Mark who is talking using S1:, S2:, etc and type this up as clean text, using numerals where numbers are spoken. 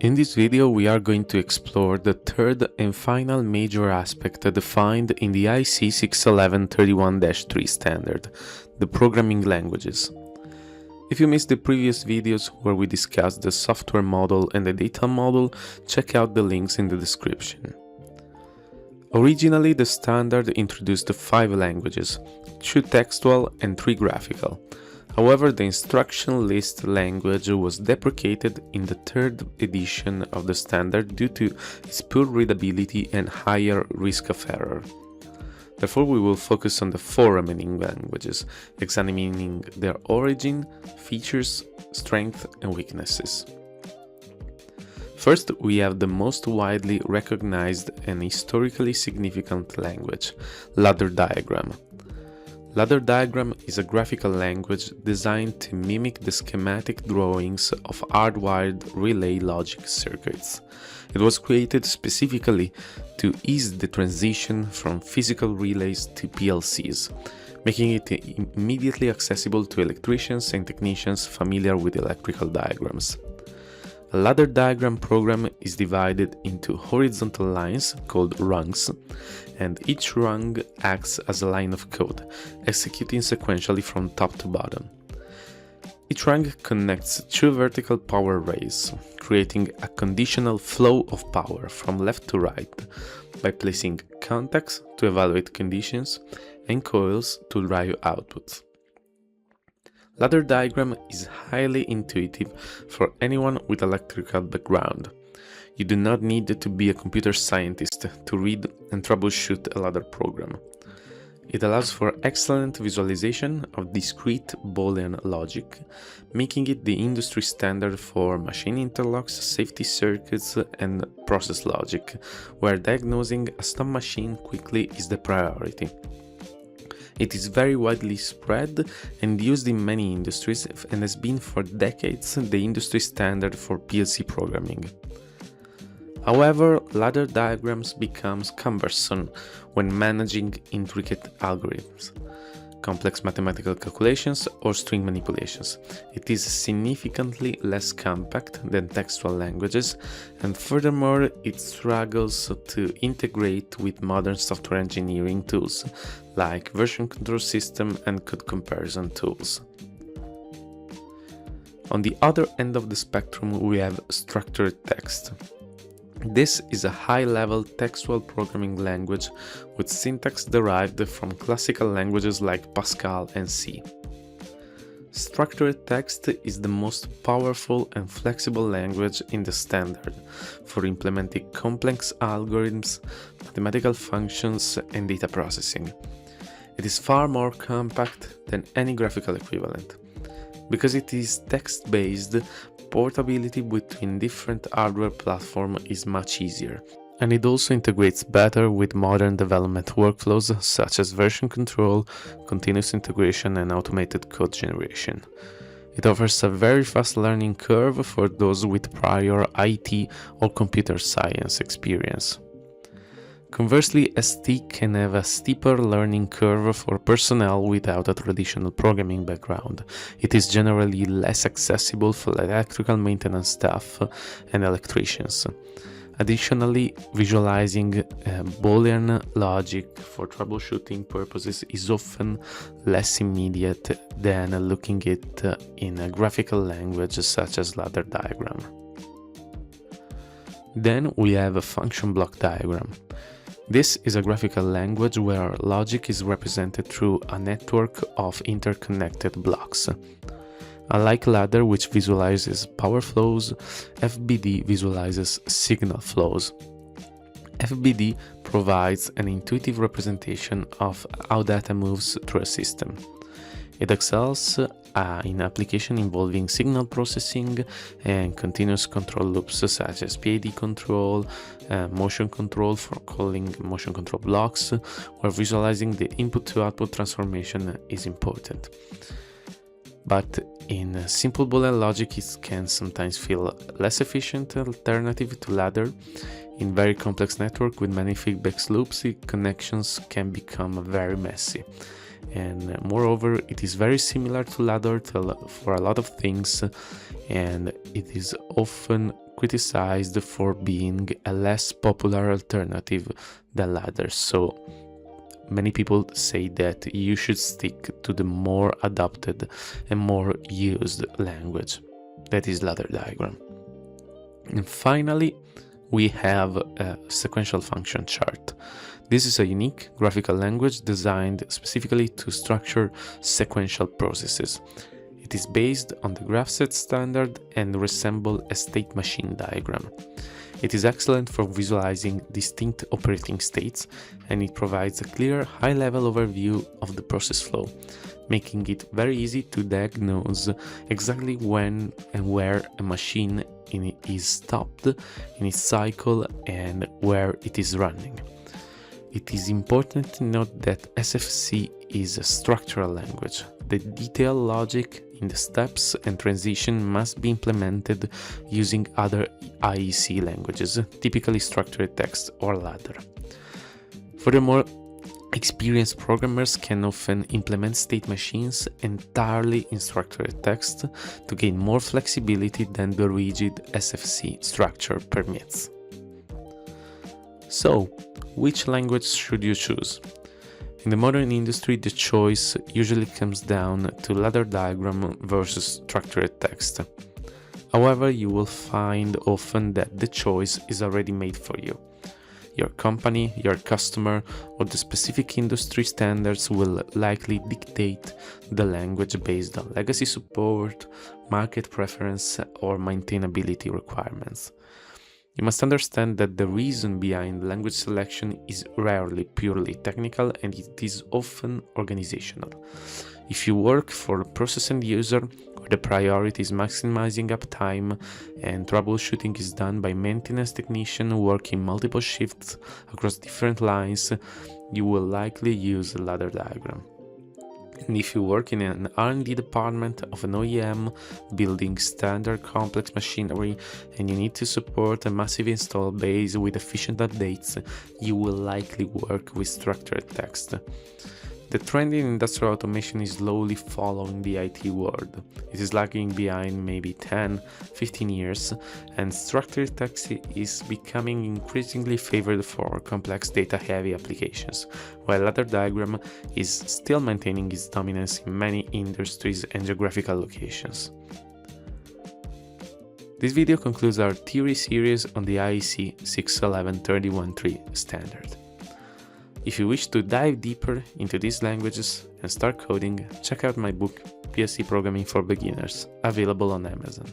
S1: In this video, we are going to explore the third and final major aspect defined in the IEC 61131-3 standard, the programming languages. If you missed the previous videos where we discussed the software model and the data model, check out the links in the description. Originally, the standard introduced 5 languages, 2 textual and 3 graphical. However, the instruction list language was deprecated in the 3rd edition of the standard due to its poor readability and higher risk of error. Therefore, we will focus on the 4 remaining languages, examining their origin, features, strengths, and weaknesses. First, we have the most widely recognized and historically significant language, ladder diagram. Ladder diagram is a graphical language designed to mimic the schematic drawings of hardwired relay logic circuits. It was created specifically to ease the transition from physical relays to PLCs, making it immediately accessible to electricians and technicians familiar with electrical diagrams. A ladder diagram program is divided into horizontal lines called rungs, and each rung acts as a line of code, executing sequentially from top to bottom. Each rung connects 2 vertical power rails, creating a conditional flow of power from left to right by placing contacts to evaluate conditions and coils to drive outputs. Ladder diagram is highly intuitive for anyone with electrical background. You do not need to be a computer scientist to read and troubleshoot a ladder program. It allows for excellent visualization of discrete Boolean logic, making it the industry standard for machine interlocks, safety circuits, and process logic, where diagnosing a stop machine quickly is the priority. It is very widely spread and used in many industries and has been for decades the industry standard for PLC programming. However, ladder diagrams become cumbersome when managing intricate algorithms, complex mathematical calculations, or string manipulations. It is significantly less compact than textual languages, and furthermore, it struggles to integrate with modern software engineering tools like version control system and code comparison tools. On the other end of the spectrum, we have structured text. This is a high-level textual programming language with syntax derived from classical languages like Pascal and C. Structured text is the most powerful and flexible language in the standard for implementing complex algorithms, mathematical functions, and data processing. It is far more compact than any graphical equivalent. Because it is text-based, portability between different hardware platforms is much easier, and it also integrates better with modern development workflows such as version control, continuous integration, and automated code generation. It offers a very fast learning curve for those with prior IT or computer science experience. Conversely, ST can have a steeper learning curve for personnel without a traditional programming background. It is generally less accessible for electrical maintenance staff and electricians. Additionally, visualizing Boolean logic for troubleshooting purposes is often less immediate than looking at it in a graphical language such as ladder diagram. Then we have a function block diagram. This is a graphical language where logic is represented through a network of interconnected blocks. Unlike ladder, which visualizes power flows, FBD visualizes signal flows. FBD provides an intuitive representation of how data moves through a system. It excels in applications involving signal processing and continuous control loops such as PID control, motion control for calling motion control blocks, where visualizing the input to output transformation is important. But in simple Boolean logic, it can sometimes feel less efficient alternative to ladder. In very complex network with many feedback loops, connections can become very messy. and moreover it is very similar to ladder for a lot of things, and it is often criticized for being a less popular alternative than ladder. So many people say that you should stick to the more adopted and more used language, that is ladder diagram. And finally, we have a sequential function chart. This is a unique graphical language designed specifically to structure sequential processes. It is based on the GraphSet standard and resembles a state machine diagram. It is excellent for visualizing distinct operating states, and it provides a clear, high-level overview of the process flow, making it very easy to diagnose exactly when and where a machine is stopped in its cycle and where it is running. It is important to note that SFC is a structural language. The detailed logic in the steps and transition must be implemented using other IEC languages, typically structured text or ladder. Furthermore, experienced programmers can often implement state machines entirely in structured text to gain more flexibility than the rigid SFC structure permits. So, which language should you choose? In the modern industry, the choice usually comes down to ladder diagram versus structured text. However, you will find often that the choice is already made for you. Your company, your customer, or the specific industry standards will likely dictate the language based on legacy support, market preference, or maintainability requirements. You must understand that the reason behind language selection is rarely purely technical, and it is often organizational. If you work for a process end user, where the priority is maximizing uptime and troubleshooting is done by maintenance technician working multiple shifts across different lines, you will likely use a ladder diagram. And if you work in an R&D department of an OEM building standard complex machinery and you need to support a massive install base with efficient updates, you will likely work with structured text. The trend in industrial automation is slowly following the IT world. It is lagging behind maybe 10-15 years, and structured text is becoming increasingly favored for complex data-heavy applications, while ladder diagram is still maintaining its dominance in many industries and geographical locations. This video concludes our theory series on the IEC 61131.3 standard. If you wish to dive deeper into these languages and start coding, check out my book PLC Programming for Beginners, available on Amazon.